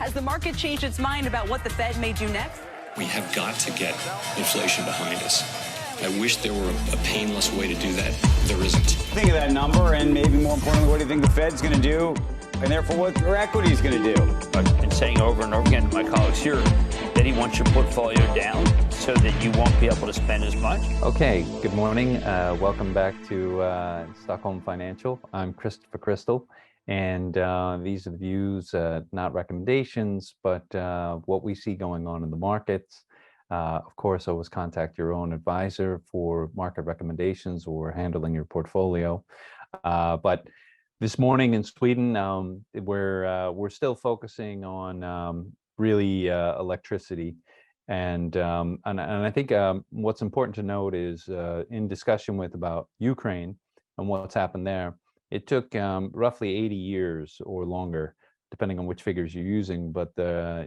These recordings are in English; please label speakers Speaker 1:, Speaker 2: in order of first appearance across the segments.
Speaker 1: Has the market changed its mind about what the Fed may do next?
Speaker 2: We have got to get inflation behind us. I wish there were a painless way to do that. There isn't.
Speaker 3: Think of that number, and maybe more importantly, what do you think the Fed's going to do, and therefore what your equity is going to do?
Speaker 4: I've been saying over and over again to my colleagues here that he wants your portfolio down so that you won't be able to spend as much.
Speaker 5: Okay, good morning. Welcome back to Stockholm Financial. I'm Christopher Crystal, and these are the views, not recommendations, but what we see going on in the markets. Of course, always contact your own advisor for market recommendations or handling your portfolio. But this morning in Sweden, we're still focusing on really electricity, and I think what's important to note is in discussion with about Ukraine and what's happened there, it took roughly 80 years or longer, depending on which figures you're using, but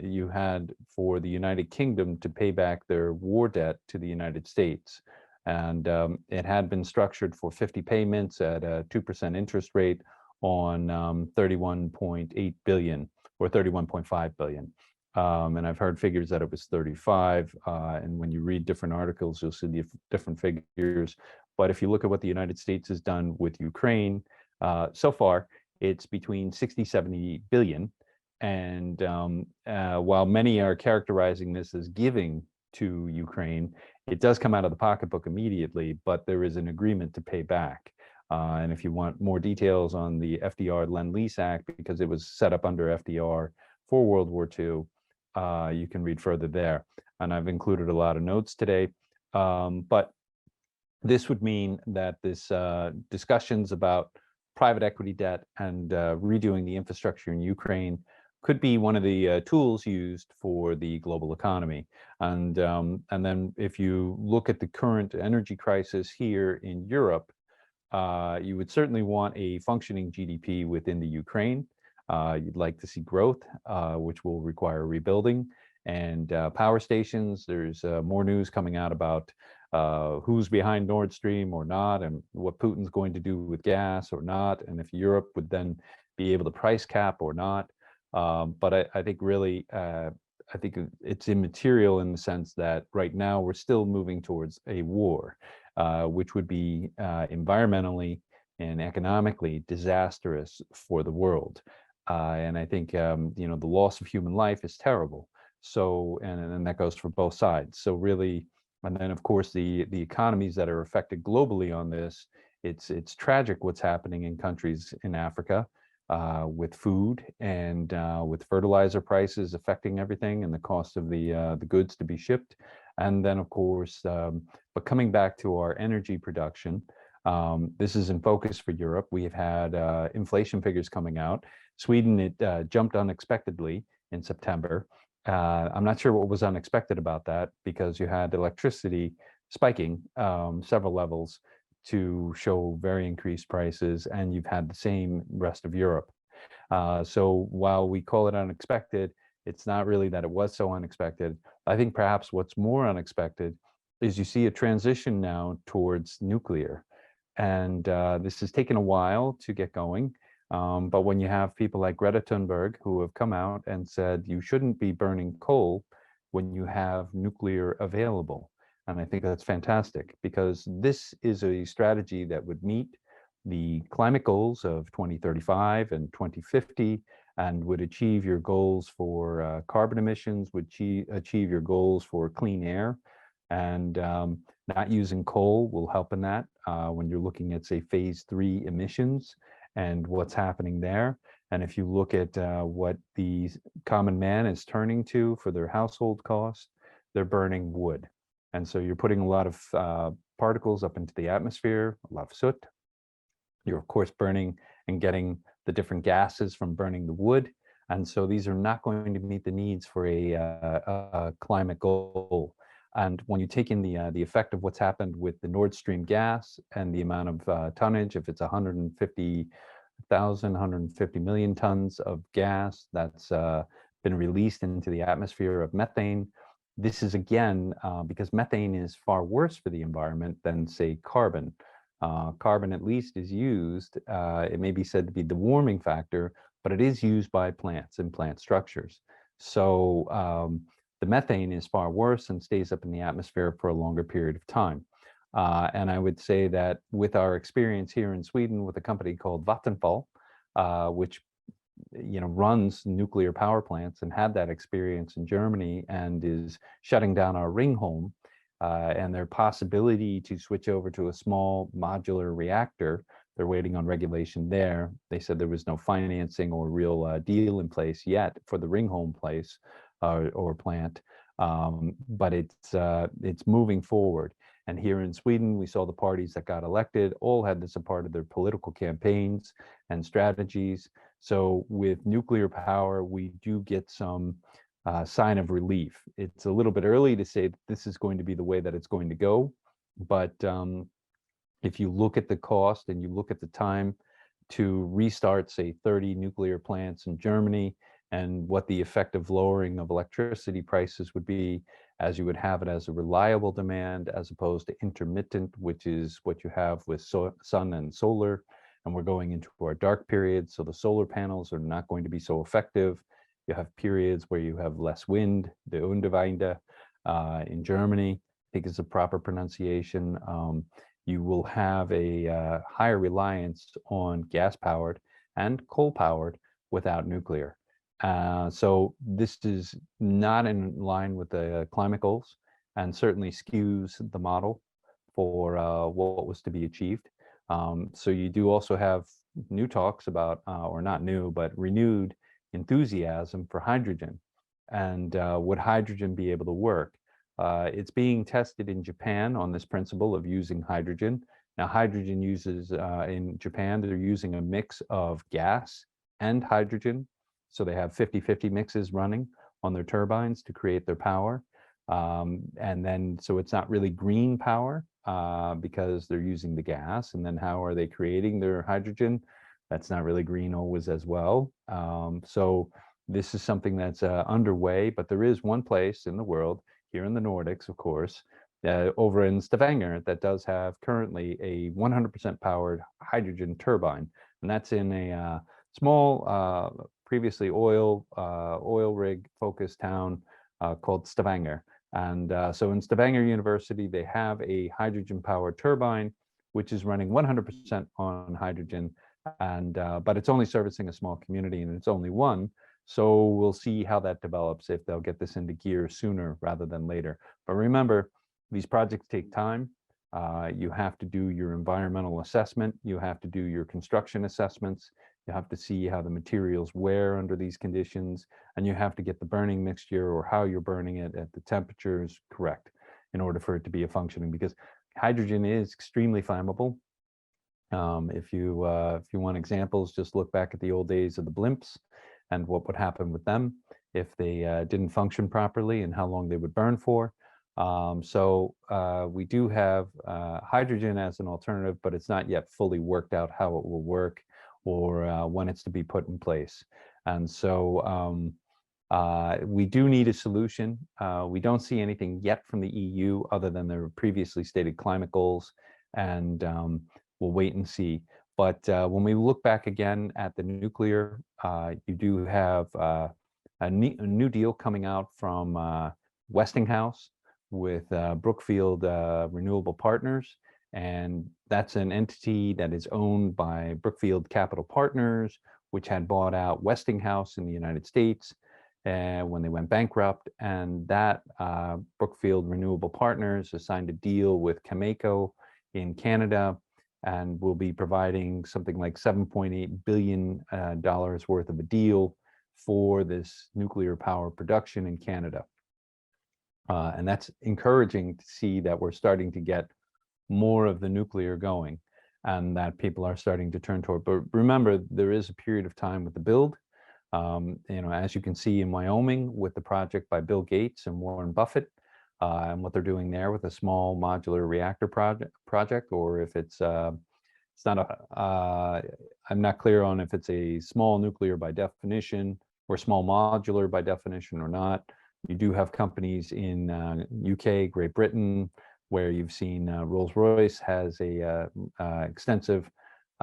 Speaker 5: you had for the United Kingdom to pay back their war debt to the United States. And it had been structured for 50 payments at a 2% interest rate on 31.8 billion or 31.5 billion. And I've heard figures that it was 35. And when you read different articles, you'll see the different figures. But if you look at what the United States has done with Ukraine, so far, it's between 60-70 billion. And while many are characterizing this as giving to Ukraine, it does come out of the pocketbook immediately, but there is an agreement to pay back. And if you want more details on the FDR Lend Lease Act, because it was set up under FDR for World War II, you can read further there. And I've included a lot of notes today. But this would mean that this discussions about private equity debt and redoing the infrastructure in Ukraine could be one of the tools used for the global economy. And then if you look at the current energy crisis here in Europe, you would certainly want a functioning GDP within the Ukraine. You'd like to see growth, which will require rebuilding. And power stations, there's more news coming out about who's behind Nord Stream or not, and what Putin's going to do with gas or not, and if Europe would then be able to price cap or not. But I think really, I think it's immaterial in the sense that right now we're still moving towards a war, which would be environmentally and economically disastrous for the world. And I think the loss of human life is terrible. So, and that goes for both sides. So really. And then, of course, the economies that are affected globally on this, it's tragic what's happening in countries in Africa with food and with fertilizer prices affecting everything and the cost of the goods to be shipped. And then, of course, but coming back to our energy production, this is in focus for Europe. We have had inflation figures coming out. Sweden, it jumped unexpectedly in September. I'm not sure what was unexpected about that, because you had electricity spiking several levels to show very increased prices, and you've had the same rest of Europe. So while we call it unexpected, it's not really that it was so unexpected. I think perhaps what's more unexpected is you see a transition now towards nuclear. And this has taken a while to get going. But when you have people like Greta Thunberg who have come out and said you shouldn't be burning coal when you have nuclear available. And I think that's fantastic, because this is a strategy that would meet the climate goals of 2035 and 2050 and would achieve your goals for carbon emissions, would achieve your goals for clean air. And not using coal will help in that when you're looking at, say, phase 3 emissions and what's happening there. And if you look at what the common man is turning to for their household costs, they're burning wood. And so you're putting a lot of particles up into the atmosphere, a lot of soot. You're, of course, burning and getting the different gases from burning the wood. And so these are not going to meet the needs for a climate goal. And when you take in the effect of what's happened with the Nord Stream gas and the amount of tonnage, if it's 150 million tons of gas that's been released into the atmosphere of methane, this is again, because methane is far worse for the environment than, say, carbon. Carbon at least is used, it may be said to be the warming factor, but it is used by plants and plant structures. So the methane is far worse and stays up in the atmosphere for a longer period of time. And I would say that with our experience here in Sweden with a company called Vattenfall, which runs nuclear power plants and had that experience in Germany and is shutting down our Ringhall, and their possibility to switch over to a small modular reactor. They're waiting on regulation there. They said there was no financing or real deal in place yet for the Ringhall place or plant, but it's moving forward. And here in Sweden, we saw the parties that got elected all had this a part of their political campaigns and strategies. So with nuclear power, we do get some sign of relief. It's a little bit early to say that this is going to be the way that it's going to go, but if you look at the cost and you look at the time to restart, say, 30 nuclear plants in Germany, and what the effective lowering of electricity prices would be, as you would have it as a reliable demand as opposed to intermittent, which is what you have with sun and solar. And we're going into our dark period, so the solar panels are not going to be so effective. You have periods where you have less wind, the Unterwinde in Germany, I think is the proper pronunciation. You will have a higher reliance on gas-powered and coal-powered without nuclear. So this is not in line with the climate goals and certainly skews the model for what was to be achieved. So you do also have new talks about, or not new, but renewed enthusiasm for hydrogen. And would hydrogen be able to work? It's being tested in Japan on this principle of using hydrogen. Now, hydrogen uses, in Japan, they're using a mix of gas and hydrogen. So they have 50-50 mixes running on their turbines to create their power. And then, so it's not really green power because they're using the gas. And then how are they creating their hydrogen? That's not really green always as well. So this is something that's underway, but there is one place in the world, here in the Nordics, of course, over in Stavanger, that does have currently a 100% powered hydrogen turbine. And that's in a small, previously oil rig focused town called Stavanger. And so in Stavanger University, they have a hydrogen powered turbine, which is running 100% on hydrogen. And but it's only servicing a small community, and it's only one. So we'll see how that develops, if they'll get this into gear sooner rather than later. But remember, these projects take time. You have to do your environmental assessment. You have to do your construction assessments. You have to see how the materials wear under these conditions, and you have to get the burning mixture or how you're burning it at the temperatures correct in order for it to be a functioning, because hydrogen is extremely flammable. If you want examples, just look back at the old days of the blimps and what would happen with them if they didn't function properly and how long they would burn for. So we do have hydrogen as an alternative, but it's not yet fully worked out how it will work or when it's to be put in place. And so we do need a solution. We don't see anything yet from the EU other than their previously stated climate goals, and we'll wait and see. But when we look back again at the nuclear, you do have a new deal coming out from Westinghouse with Brookfield Renewable Partners. And that's an entity that is owned by Brookfield Capital Partners, which had bought out Westinghouse in the United States when they went bankrupt. And that Brookfield Renewable Partners has signed a deal with Cameco in Canada, and will be providing something like $7.8 billion worth of a deal for this nuclear power production in Canada. And that's encouraging to see that we're starting to get more of the nuclear going and that people are starting to turn toward. But remember, there is a period of time with the build. As you can see in Wyoming with the project by Bill Gates and Warren Buffett, and what they're doing there with a small modular reactor project, or if it's not a, I'm not clear on if it's a small nuclear by definition or small modular by definition or not. You do have companies in UK, Great Britain, where you've seen Rolls-Royce has a extensive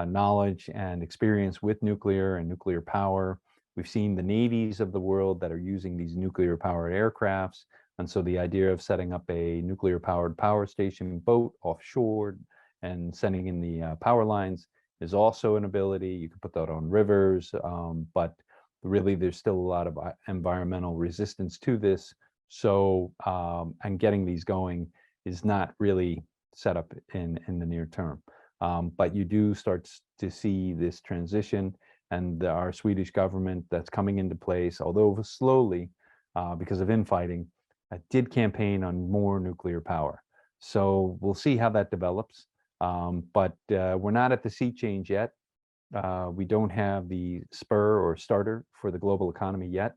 Speaker 5: knowledge and experience with nuclear and nuclear power. We've seen the navies of the world that are using these nuclear powered aircrafts. And so the idea of setting up a nuclear powered power station boat offshore and sending in the power lines is also an ability. You can put that on rivers, but really there's still a lot of environmental resistance to this. So, and getting these going is not really set up in the near term. But you do start to see this transition, and our Swedish government that's coming into place, although slowly because of infighting, did campaign on more nuclear power. So we'll see how that develops. But we're not at the sea change yet. We don't have the spur or starter for the global economy yet.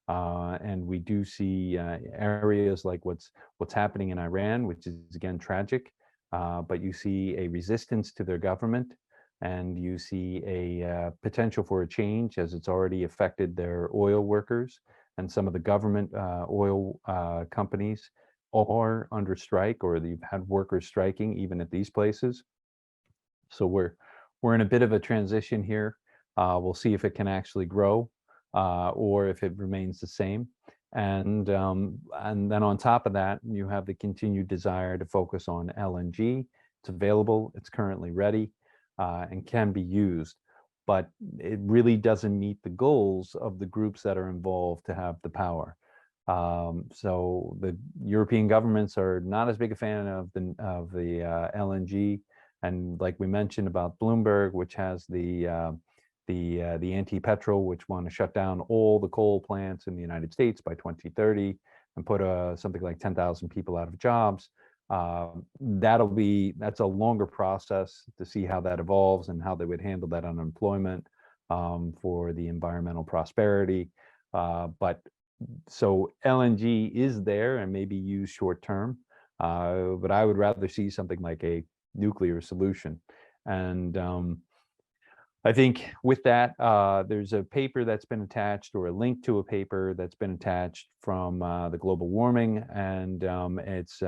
Speaker 5: And we do see areas like what's happening in Iran, which is again tragic. But you see a resistance to their government, and you see a potential for a change, as it's already affected their oil workers, and some of the government oil companies are under strike, or they've had workers striking even at these places. So we're in a bit of a transition here. We'll see if it can actually grow or if it remains the same. And then on top of that, you have the continued desire to focus on LNG. It's available, it's currently ready, and can be used, but it really doesn't meet the goals of the groups that are involved to have the power. So the European governments are not as big a fan of the LNG, and like we mentioned about Bloomberg, which has the anti-petrol, which want to shut down all the coal plants in the United States by 2030 and put something like 10,000 people out of jobs. That's a longer process to see how that evolves and how they would handle that unemployment for the environmental prosperity. But so LNG is there and maybe used short term, but I would rather see something like a nuclear solution. And I think with that, there's a paper that's been attached, or a link to a paper that's been attached from the global warming, and it's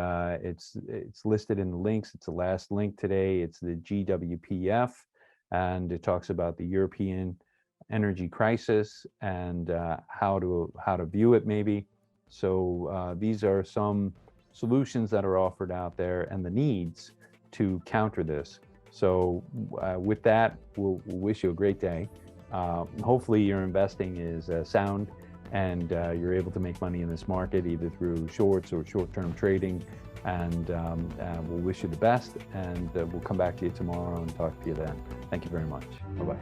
Speaker 5: listed in the links. It's the last link today. It's the GWPF, and it talks about the European energy crisis and how to view it maybe. So these are some solutions that are offered out there and the needs to counter this. So with that, we'll wish you a great day. Hopefully your investing is sound, and you're able to make money in this market either through shorts or short-term trading. And we'll wish you the best, and we'll come back to you tomorrow and talk to you then. Thank you very much. Bye-bye.